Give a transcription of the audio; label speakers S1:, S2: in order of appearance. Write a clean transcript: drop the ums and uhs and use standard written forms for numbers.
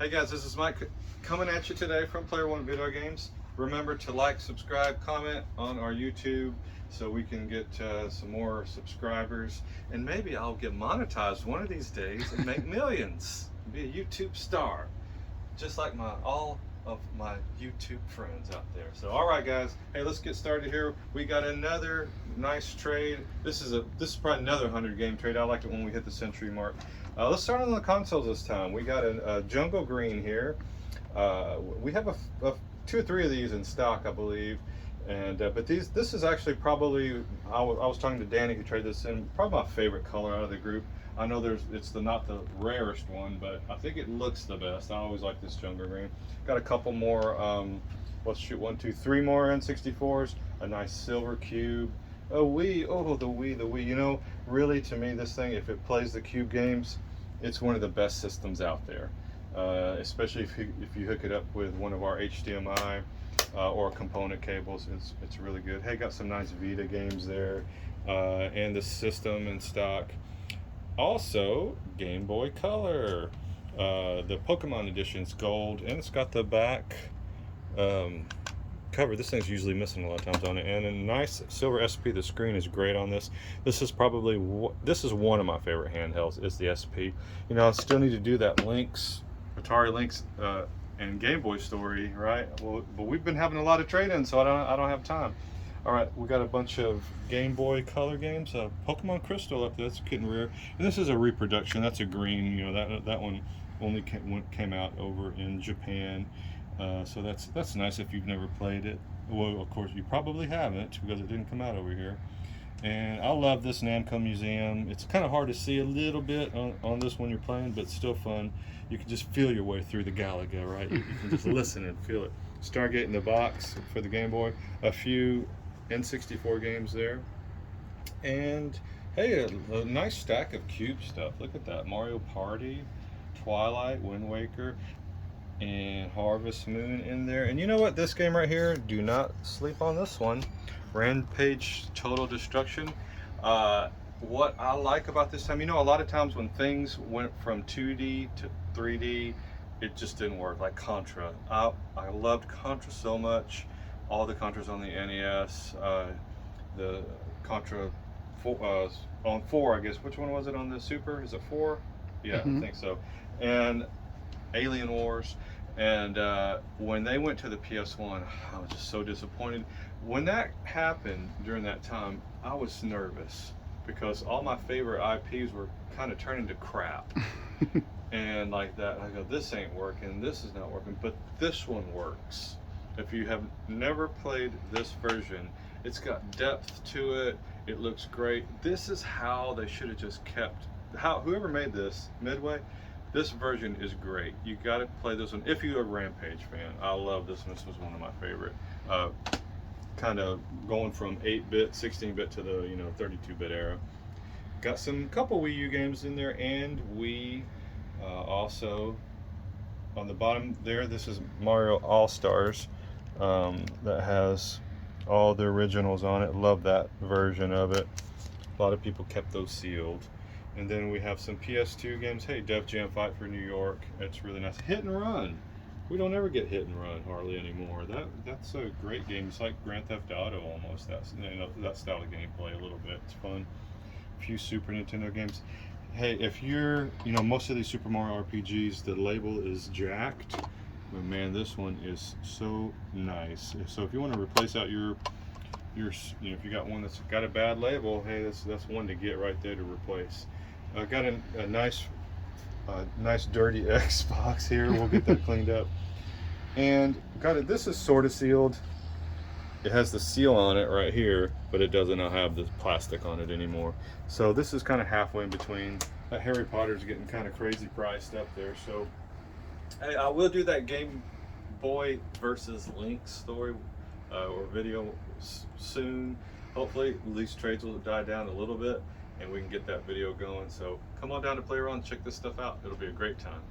S1: Hey guys, this is Mike coming at you today from Player One Video Games. Remember to like, subscribe, comment on our YouTube so we can get some more subscribers, and maybe I'll get monetized one of these days and make millions, be a YouTube star, just like all of my YouTube friends out there. So all right guys, hey, let's get started here. We got another nice trade. This is probably another 100 game trade. I like it when we hit the century mark. Let's start on the consoles this time. We got a jungle green here. We have two or three of these in stock, I believe. And but this is actually probably, I was talking to Danny who traded this in, probably my favorite color out of the group. I know it's not the rarest one, but I think it looks the best. I always like this jungle green. Got a couple more, let's shoot 1, 2, 3 more N64s, a nice silver cube, a Wii, oh the Wii. You know, really to me this thing, if it plays the cube games, it's one of the best systems out there. Especially if you hook it up with one of our HDMI or component cables, it's really good. Hey, got some nice Vita games there, and the system in stock. Also, Game Boy Color. The Pokemon edition's gold, and it's got the back cover. This thing's usually missing a lot of times on it, and a nice silver SP. The screen is great on this. This is one of my favorite handhelds. Is the SP. You know, I still need to do that Atari Lynx and Game Boy story, right? Well, but we've been having a lot of trade-ins, so I don't have time. All right, we got a bunch of Game Boy Color games. Pokemon Crystal up there, that's getting rare. And this is a reproduction. That's a green. You know, that one only came out over in Japan. So that's nice if you've never played it. Well, of course you probably haven't because it didn't come out over here. And I love this Namco Museum. It's kind of hard to see a little bit on this when you're playing, but it's still fun. You can just feel your way through the Galaga, right? You can just listen and feel it. Stargate in the box for the Game Boy. A few N64 games there. And hey, a nice stack of cube stuff. Look at that. Mario Party, Twilight, Wind Waker, and Harvest Moon in there. And you know what? This game right here, do not sleep on this one. Rampage Total Destruction. What I like about this time, you know, a lot of times when things went from 2D to 3D, it just didn't work, like Contra. I loved Contra so much. All the Contras on the NES, the Contra on 4, I guess. Which one was it on the Super? Is it 4? Yeah, I think so. And Alien Wars. And when they went to the PS1, I was just so disappointed. When that happened during that time, I was nervous because all my favorite IPs were kind of turning to crap. And like that, I go, this ain't working, this is not working, but this one works. If you have never played this version, it's got depth to it, it looks great. This is how they should have just kept, whoever made this, Midway, this version is great. You got to play this one if you're a Rampage fan. I love this one. This was one of my favorite. Kind of going from 8-bit, 16-bit to the 32-bit era. Got some couple Wii U games in there, and we also on the bottom there. This is Mario All Stars that has all the originals on it. Love that version of it. A lot of people kept those sealed. And then we have some PS2 games. Hey, Def Jam Fight for New York. It's really nice. Hit and Run. We don't ever get Hit and Run hardly anymore. That's a great game. It's like Grand Theft Auto almost. That's that style of gameplay a little bit. It's fun. A few Super Nintendo games. Hey, if you're most of these Super Mario RPGs, the label is jacked. But man, this one is so nice. So if you want to replace out your if you got one that's got a bad label, hey, that's one to get right there to replace. Got a nice dirty Xbox here. We'll get that cleaned up. And got it. This is sort of sealed. It has the seal on it right here, but it doesn't have the plastic on it anymore. So this is kind of halfway in between. That Harry Potter's getting kind of crazy priced up there. So hey, I will do that Game Boy versus Link story or video soon. Hopefully these trades will die down a little bit and we can get that video going. So come on down to Player On, check this stuff out. It'll be a great time.